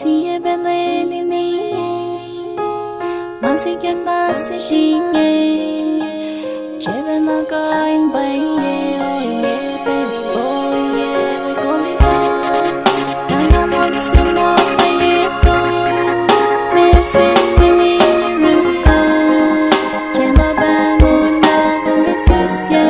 siye beleni niye Masik yang basi shinge Chevena kain baye Oh yeah baby boy yeah We gon' be born Nanga motsino baye ko Merci baby ruka Chema bangun na kong esisya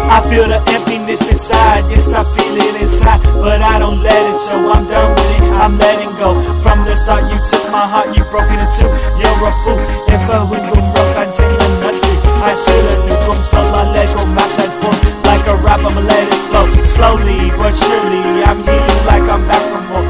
I feel the emptiness inside, yes I feel it inside, but I don't let it show, I'm done with it, I'm letting go. From the start you took my heart, you broke it in two, you're a fool. If I win gumrokan tingnan nasi, I should've knew kung solo let go back and forth. Like a rap I'ma let it flow, slowly but surely I'm healing like I'm back from war.